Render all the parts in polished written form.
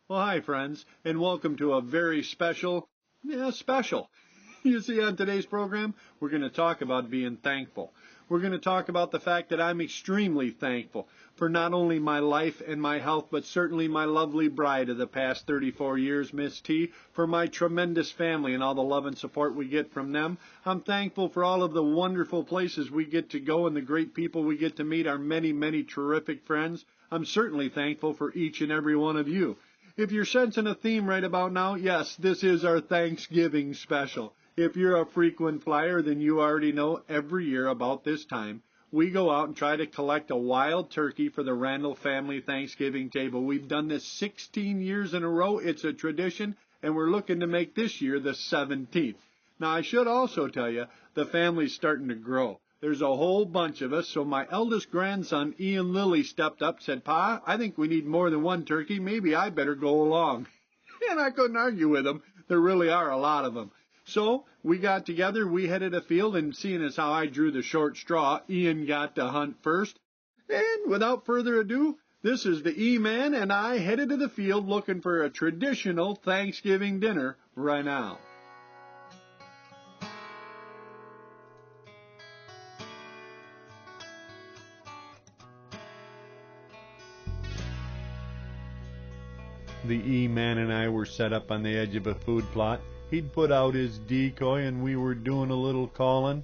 Well, hi, friends, and welcome to a very special. You see, on today's program, we're going to talk about being thankful. We're going to talk about the fact that I'm extremely thankful for not only my life and my health, but certainly my lovely bride of the past 34 years, Miss T, for my tremendous family and all the love and support we get from them. I'm thankful for all of the wonderful places we get to go and the great people we get to meet, our many, many terrific friends. I'm certainly thankful for each and every one of you. If you're sensing a theme right about now, yes, this is our Thanksgiving special. If you're a frequent flyer, then you already know every year about this time, we go out and try to collect a wild turkey for the Randall family Thanksgiving table. We've done this 16 years in a row. It's a tradition, and we're looking to make this year the 17th. Now, I should also tell you, the family's starting to grow. There's a whole bunch of us, so my eldest grandson, Ian Lilly, stepped up and said, "Pa, I think we need more than one turkey. Maybe I better go along." And I couldn't argue with him. There really are a lot of them. So we got together, we headed afield, and seeing as how I drew the short straw, Ian got to hunt first. And without further ado, this is the E-Man, and I headed to the field looking for a traditional Thanksgiving dinner right now. The E-Man and I were set up on the edge of a food plot. He'd put out his decoy and we were doing a little calling.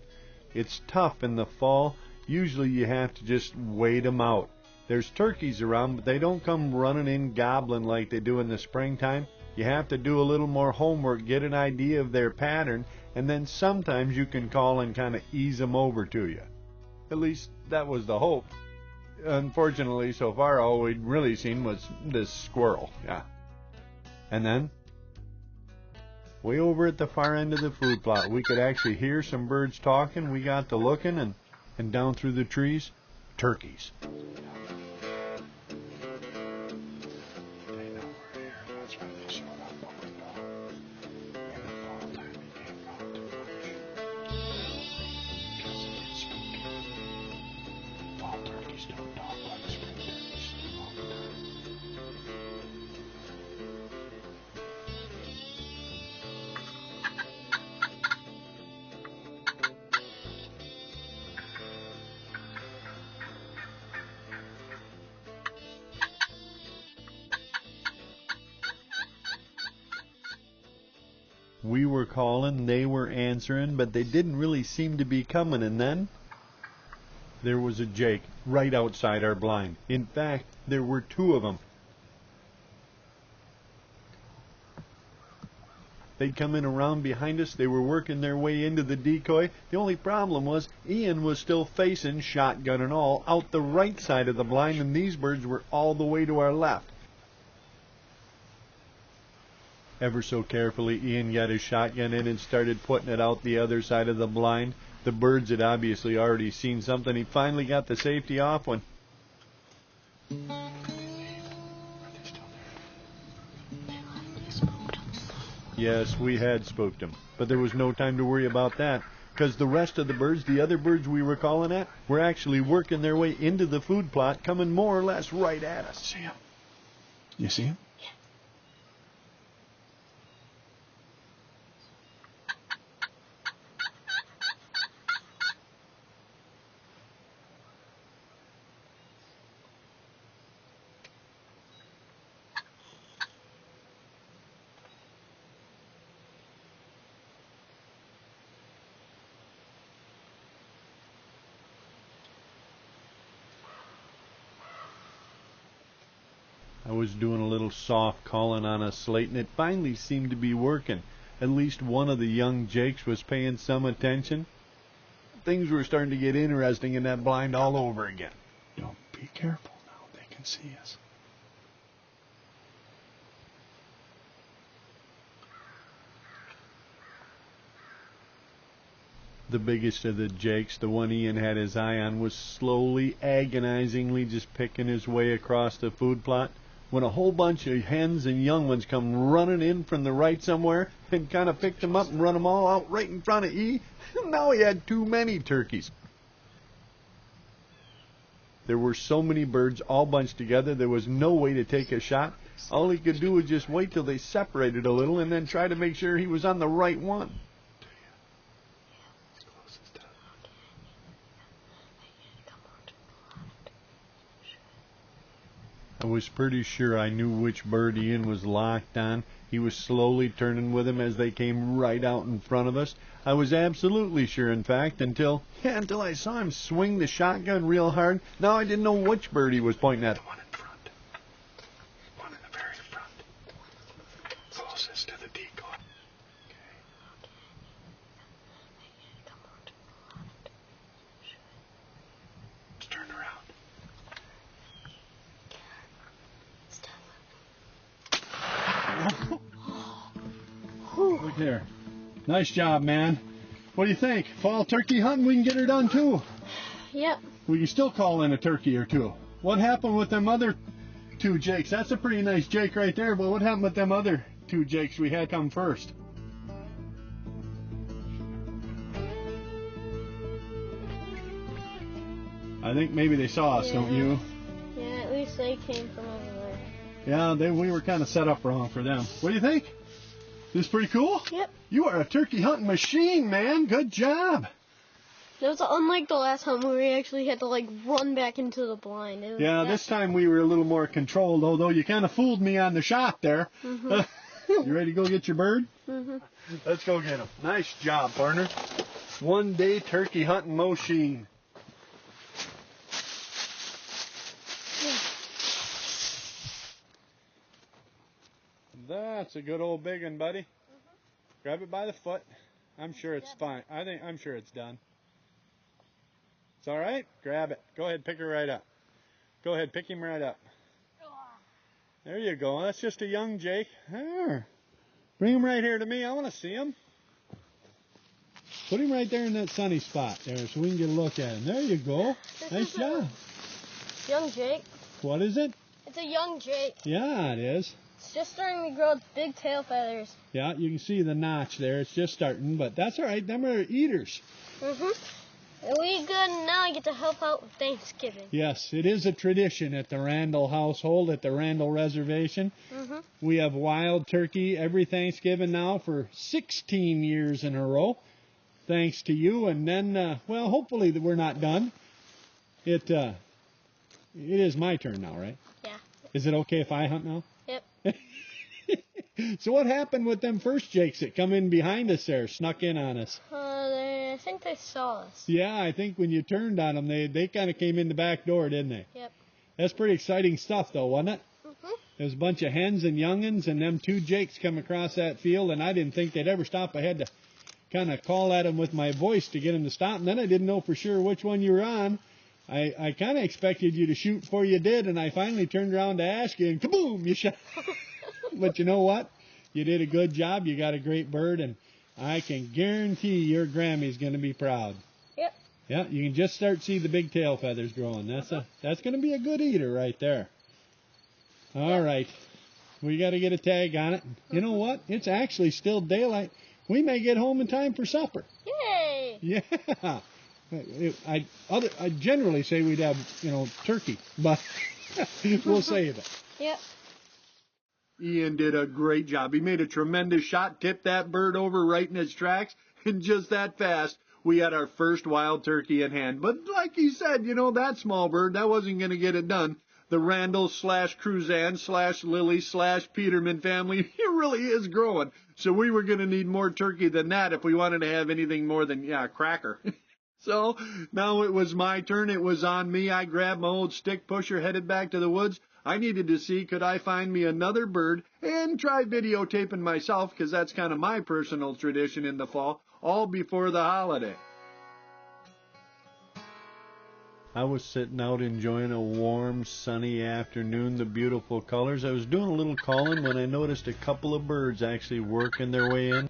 It's tough in the fall. Usually you have to just wait 'em out. There's turkeys around, but they don't come running in gobbling like they do in the springtime. You have to do a little more homework, get an idea of their pattern, and then sometimes you can call and kind of ease 'em over to you. At least that was the hope. Unfortunately, so far all we'd really seen was this squirrel. Yeah. And then, way over at the far end of the food plot, we could actually hear some birds talking. We got to looking, and down through the trees, turkeys. We were calling, they were answering, but they didn't really seem to be coming, and then there was a jake right outside our blind. In fact, there were two of them. They'd come in around behind us. They were working their way into the decoy. The only problem was Ian was still facing, shotgun and all, out the right side of the blind, and these birds were all the way to our left. Ever so carefully, Ian got his shotgun in and started putting it out the other side of the blind. The birds had obviously already seen something. He finally got the safety off when... Yes, we had spooked him, but there was no time to worry about that, because the rest of the birds, the other birds we were calling at, were actually working their way into the food plot, coming more or less right at us. See him? You see him? I was doing a little soft calling on a slate, and it finally seemed to be working. At least one of the young jakes was paying some attention. Things were starting to get interesting in that blind all over again. Don't be careful now. They can see us. The biggest of the jakes, the one Ian had his eye on, was slowly, agonizingly just picking his way across the food plot, when a whole bunch of hens and young ones come running in from the right somewhere and kind of picked them up and run them all out right in front of E. Now he had too many turkeys. There were so many birds all bunched together, there was no way to take a shot. All he could do was just wait till they separated a little and then try to make sure he was on the right one. I was pretty sure I knew which bird Ian was locked on. He was slowly turning with him as they came right out in front of us. I was absolutely sure, in fact, until I saw him swing the shotgun real hard. Now I didn't know which bird he was pointing at. The one in front. One in the very front. Closest to the decoy. Let's turn around. Look there. Nice job, man. What do you think? Fall turkey hunting, we can get her done too. Yep. We can still call in a turkey or two. What happened with them other two jakes? That's a pretty nice jake right there, but what happened with them other two jakes we had come first? I think maybe they saw us, don't you? Yeah, at least they came from over there. Yeah, we were kind of set up wrong for them. What do you think? This is pretty cool? Yep. You are a turkey hunting machine, man. Good job. It was unlike the last time where we actually had to run back into the blind. Yeah, this time we were a little more controlled, although you kind of fooled me on the shot there. Mhm. You ready to go get your bird? Mhm. Let's go get him. Nice job, partner. One day turkey hunting machine. That's a good old big one, buddy. Grab it by the foot. I'm sure it's fine. I'm sure it's done. It's all right. Grab it. Go ahead, pick her right up. Go ahead, pick him right up. There you go. That's just a young Jake. There. Bring him right here to me. I want to see him. Put him right there in that sunny spot there so we can get a look at him. There you go. Nice job. Young Jake. What is it? It's a young Jake. Yeah, it is. It's just starting to grow its big tail feathers. Yeah, you can see the notch there. It's just starting, but that's all right. Them are eaters. Mhm. And we good now. I get to help out with Thanksgiving. Yes, it is a tradition at the Randall household, at the Randall Reservation. Mhm. We have wild turkey every Thanksgiving now for 16 years in a row, thanks to you. And then, well, hopefully that we're not done. It is my turn now, right? Yeah. Is it okay if I hunt now? Yep. So what happened with them first jakes that come in behind us there, snuck in on us? I think they saw us. Yeah, I think when you turned on them, they kind of came in the back door, didn't they? Yep. That's pretty exciting stuff, though, wasn't it? Mhm. There's a bunch of hens and young'uns, and them two jakes come across that field, and I didn't think they'd ever stop. I had to kind of call at them with my voice to get them to stop, and then I didn't know for sure which one you were on. I kind of expected you to shoot before you did, and I finally turned around to ask you, and kaboom, you shot. But you know what? You did a good job. You got a great bird, and I can guarantee your Grammy's going to be proud. Yep. Yeah, you can just start to see the big tail feathers growing. That's going to be a good eater right there. All right. We got to get a tag on it. You know what? It's actually still daylight. We may get home in time for supper. Yay! Yeah. I generally say we'd have, turkey, but we'll save it. Yep. Ian did a great job. He made a tremendous shot, tipped that bird over right in its tracks, and just that fast, we had our first wild turkey in hand. But like he said, that small bird, that wasn't going to get it done. The Randall / Cruzan / Lily / Peterman family, it really is growing. So we were going to need more turkey than that if we wanted to have anything more than, cracker. So now it was my turn. It was on me. I grabbed my old stick pusher, headed back to the woods. I needed to see could I find me another bird and try videotaping myself, because that's kind of my personal tradition in the fall, all before the holiday. I was sitting out enjoying a warm, sunny afternoon, the beautiful colors. I was doing a little calling when I noticed a couple of birds actually working their way in.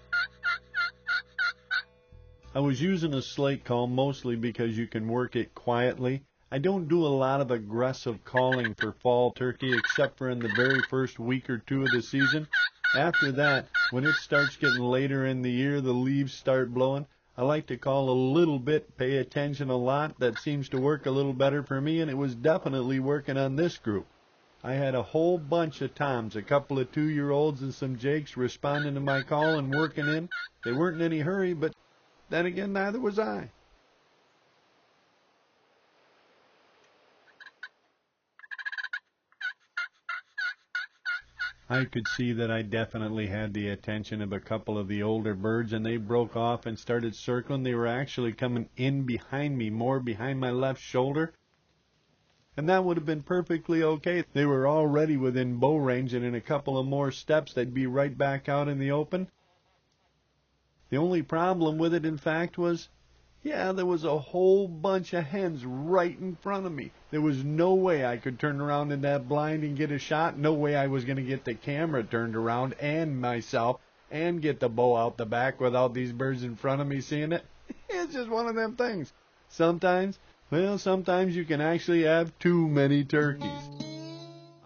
I was using a slate call mostly because you can work it quietly. I don't do a lot of aggressive calling for fall turkey except for in the very first week or two of the season. After that, when it starts getting later in the year, the leaves start blowing, I like to call a little bit, pay attention a lot. That seems to work a little better for me, and it was definitely working on this group. I had a whole bunch of Toms, a couple of 2-year-olds and some Jakes responding to my call and working in. They weren't in any hurry, but then again, neither was I. I could see that I definitely had the attention of a couple of the older birds, and they broke off and started circling. They were actually coming in behind me, more behind my left shoulder. And that would have been perfectly okay. They were already within bow range, and in a couple of more steps, they'd be right back out in the open. The only problem with it, in fact, was, yeah, there was a whole bunch of hens right in front of me. There was no way I could turn around in that blind and get a shot. No way I was going to get the camera turned around and myself and get the bow out the back without these birds in front of me seeing it. It's just one of them things. Sometimes you can actually have too many turkeys.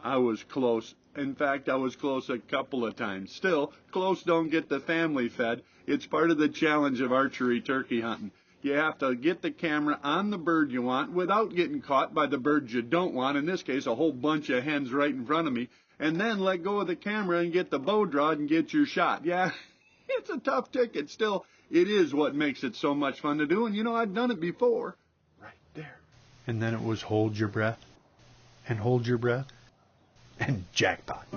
I was close. In fact, I was close a couple of times. Still, close don't get the family fed. It's part of the challenge of archery turkey hunting. You have to get the camera on the bird you want without getting caught by the birds you don't want, in this case a whole bunch of hens right in front of me, and then let go of the camera and get the bow drawn and get your shot. Yeah, it's a tough ticket. Still, it is what makes it so much fun to do, and you know, I've done it before. Right there. And then it was hold your breath, and hold your breath, and jackpot.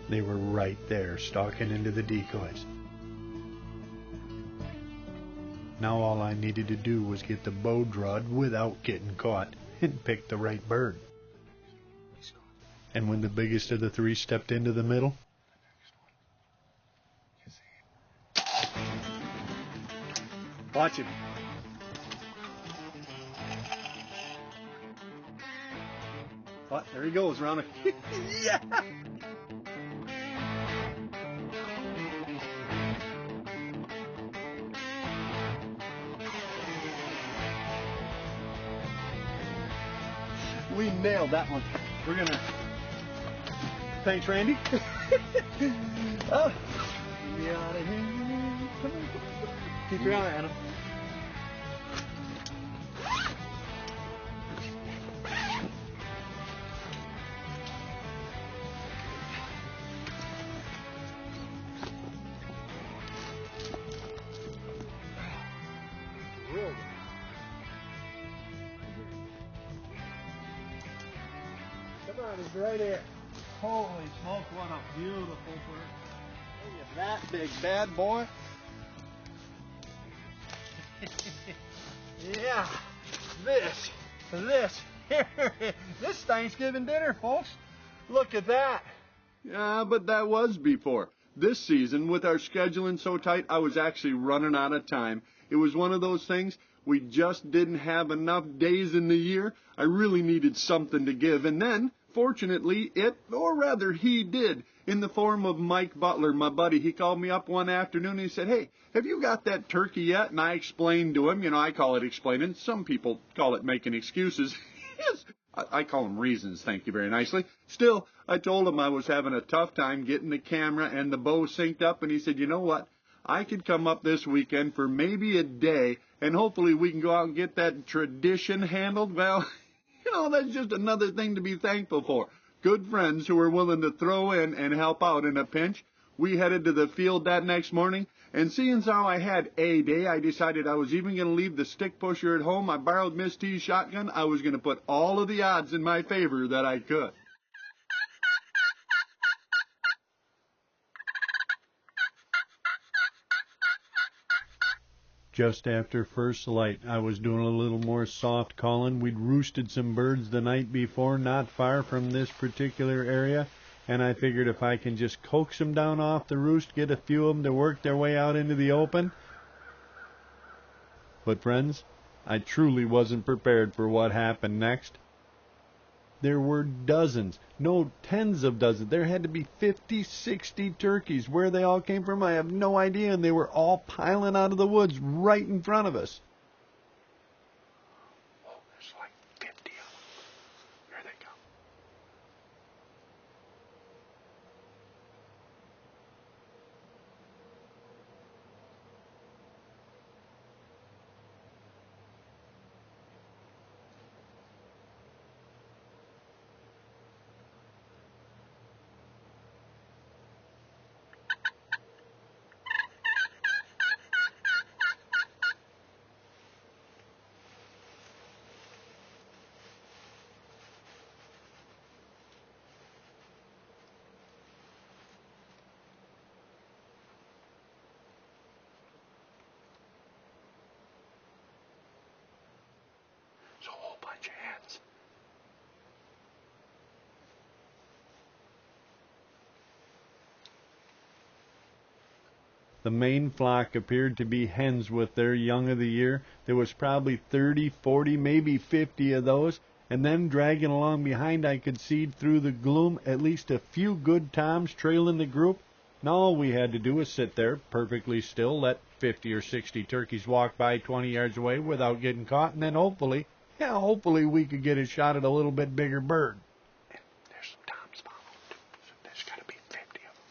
They were right there, stalking into the decoys. Now all I needed to do was get the bow drawn without getting caught and pick the right bird. And when the biggest of the three stepped into the middle, watch him. Oh, there he goes, around a... Yeah! We nailed that one. We're gonna... Thanks, Randy. Oh. Get out of here. Come on. Keep your eye on him. Real. Come on, he's right here. Holy smoke, what a beautiful bird. Look at that big bad boy. Yeah, this Thanksgiving dinner, folks. Look at that. Yeah, but that was before. This season, with our scheduling so tight, I was actually running out of time. It was one of those things, we just didn't have enough days in the year. I really needed something to give, and then, fortunately, he did, in the form of Mike Butler, my buddy. He called me up one afternoon and he said, hey, have you got that turkey yet? And I explained to him, I call it explaining. Some people call it making excuses. Yes, I call them reasons, thank you very nicely. Still, I told him I was having a tough time getting the camera and the bow synced up, and he said, you know what? I could come up this weekend for maybe a day, and hopefully we can go out and get that tradition handled. Well, that's just another thing to be thankful for. Good friends who are willing to throw in and help out in a pinch. We headed to the field that next morning, and seeing as how I had a day, I decided I was even going to leave the stick pusher at home. I borrowed Miss T's shotgun. I was going to put all of the odds in my favor that I could. Just after first light, I was doing a little more soft calling. We'd roosted some birds the night before, not far from this particular area, and I figured if I can just coax them down off the roost, get a few of them to work their way out into the open. But friends, I truly wasn't prepared for what happened next. There were dozens, no, tens of dozens. There had to be 50, 60 turkeys. Where they all came from, I have no idea, and they were all piling out of the woods right in front of us. The main flock appeared to be hens with their young of the year. There was probably 30, 40, maybe 50 of those. And then dragging along behind, I could see through the gloom at least a few good toms trailing the group. And all we had to do was sit there perfectly still, let 50 or 60 turkeys walk by 20 yards away without getting caught, and then hopefully we could get a shot at a little bit bigger bird. There's some toms following. So there's got to be 50 of them.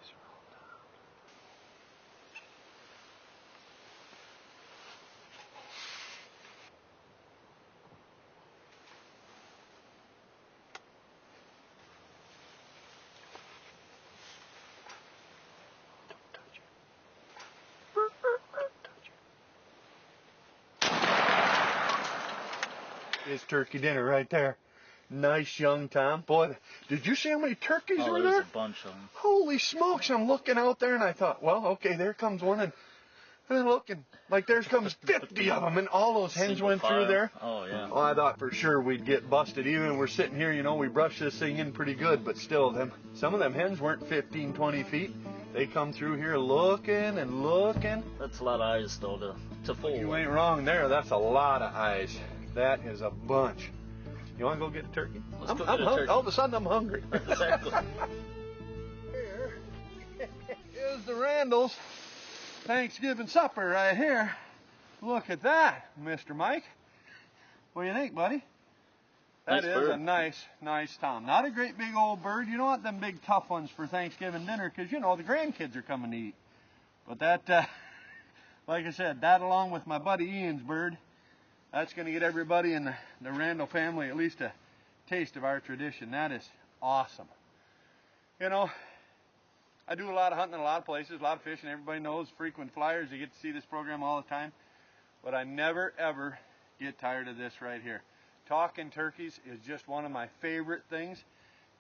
These are all toms. Don't touch it. Don't touch it. It's turkey dinner right there. Nice young tom. Boy, did you see how many turkeys were there's there? a bunch of them. Holy smokes, I'm looking out there and I thought, well, okay, there comes one, and I'm looking like there comes 50 of them, and all those hens Single went file. through there. Oh, yeah. Well, I thought for sure we'd get busted. Even we're sitting here, you know, we brushed this thing in pretty good, but still, some of them hens weren't 15, 20 feet. They come through here looking and looking. That's a lot of eyes, though, to fool. You ain't wrong there. That's a lot of eyes. That is a bunch. You want to go get a turkey? Let's go get a turkey. All of a sudden, I'm hungry. Exactly. Here is the Randalls' Thanksgiving supper right here. Look at that, Mr. Mike. What do you think, buddy? That Nice is bird. a nice tom. Not a great big old bird. You don't want them big tough ones for Thanksgiving dinner because, you know, the grandkids are coming to eat. But that, like I said, that along with my buddy Ian's bird, that's going to get everybody in the Randall family at least a taste of our tradition. That is awesome. You know, I do a lot of hunting in a lot of places, a lot of fishing. Everybody knows, frequent flyers. You get to see this program all the time. But I never, ever get tired of this right here. Talking turkeys is just one of my favorite things.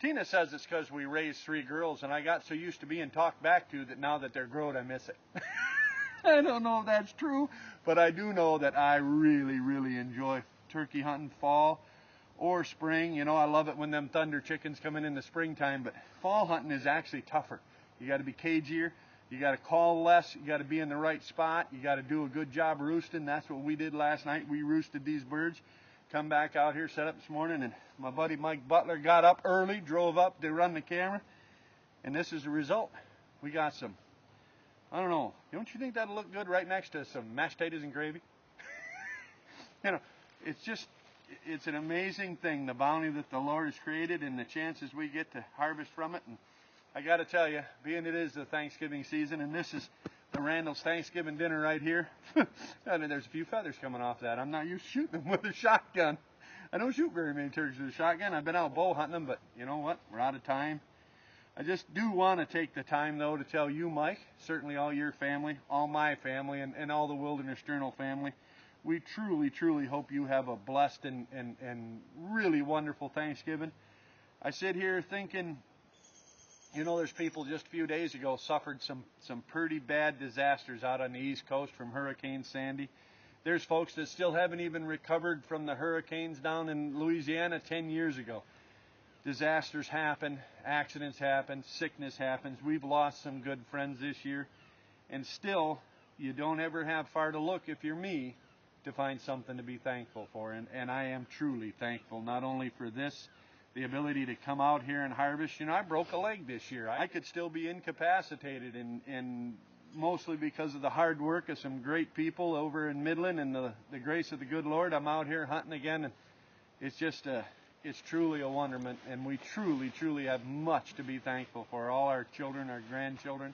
Tina says it's because we raised 3 girls, and I got so used to being talked back to that now that they're grown, I miss it. I don't know if that's true, but I do know that I really, really enjoy turkey hunting fall or spring. You know, I love it when them thunder chickens come in the springtime, but fall hunting is actually tougher. You got to be cagier. You got to call less. You got to be in the right spot. You got to do a good job roosting. That's what we did last night. We roosted these birds. Come back out here, set up this morning, and my buddy Mike Butler got up early, drove up to run the camera, and this is the result. We got some, I don't know, don't you think that'll look good right next to some mashed potatoes and gravy? You know, it's an amazing thing, the bounty that the Lord has created and the chances we get to harvest from it. And I got to tell you, being it is the Thanksgiving season, and this is the Randall's Thanksgiving dinner right here. I mean, there's a few feathers coming off that. I'm not used to shooting them with a shotgun. I don't shoot very many turkeys with a shotgun. I've been out bow hunting them, but you know what? We're out of time. I just do want to take the time, though, to tell you, Mike, certainly all your family, all my family, and all the Wilderness Journal family, we truly, truly hope you have a blessed and really wonderful Thanksgiving. I sit here thinking, you know, there's people just a few days ago suffered some pretty bad disasters out on the East Coast from Hurricane Sandy. There's folks that still haven't even recovered from the hurricanes down in Louisiana 10 years ago. Disasters happen, accidents happen, sickness happens. We've lost some good friends this year. And still, you don't ever have far to look, if you're me, to find something to be thankful for. And I am truly thankful, not only for this, the ability to come out here and harvest. You know, I broke a leg this year. I could still be incapacitated, and mostly because of the hard work of some great people over in Midland and the grace of the good Lord. I'm out here hunting again, and it's just it's truly a wonderment, and we truly, truly have much to be thankful for. All our children, our grandchildren,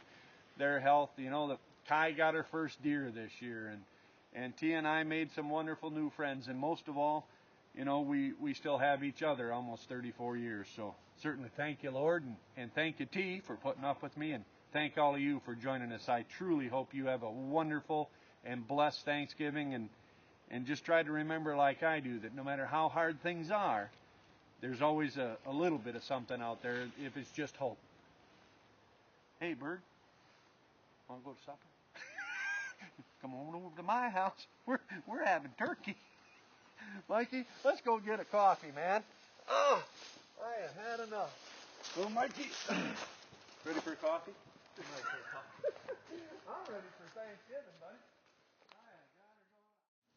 their health. You know, the Kai got her first deer this year, and Tia and I made some wonderful new friends, and most of all, you know, we still have each other almost 34 years. So certainly thank you, Lord, and thank you, T, for putting up with me, and thank all of you for joining us. I truly hope you have a wonderful and blessed Thanksgiving, and just try to remember, like I do, that no matter how hard things are, There's always a little bit of something out there if it's just hope. Hey, bird, want to go to supper? Come on over to my house. We're having turkey. Mikey, let's go get a coffee, man. Oh, I have had enough. Well, Mikey, ready for coffee? I'm ready for Thanksgiving, buddy.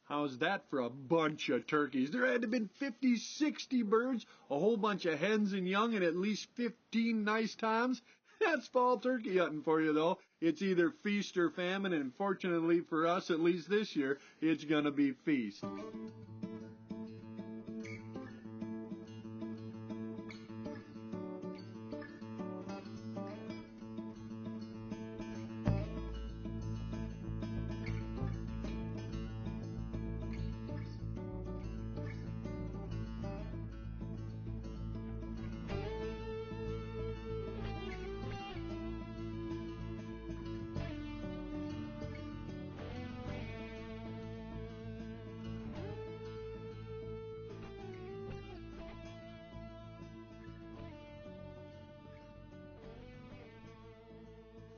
How's that for a bunch of turkeys? There had to have been 50, 60 birds, a whole bunch of hens and young, and at least 15 nice toms. That's fall turkey hunting for you, though. It's either feast or famine, and fortunately for us, at least this year, it's gonna be feast.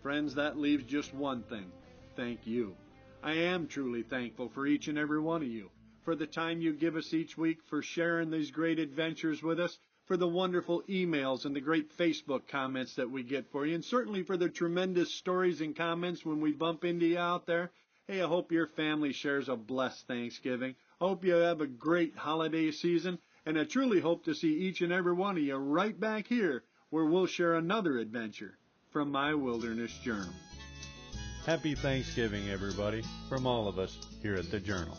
Friends, that leaves just one thing. Thank you. I am truly thankful for each and every one of you, for the time you give us each week, for sharing these great adventures with us, for the wonderful emails and the great Facebook comments that we get for you, and certainly for the tremendous stories and comments when we bump into you out there. Hey, I hope your family shares a blessed Thanksgiving. I hope you have a great holiday season, and I truly hope to see each and every one of you right back here where we'll share another adventure from my Wilderness Journal. Happy Thanksgiving, everybody, from all of us here at the Journal.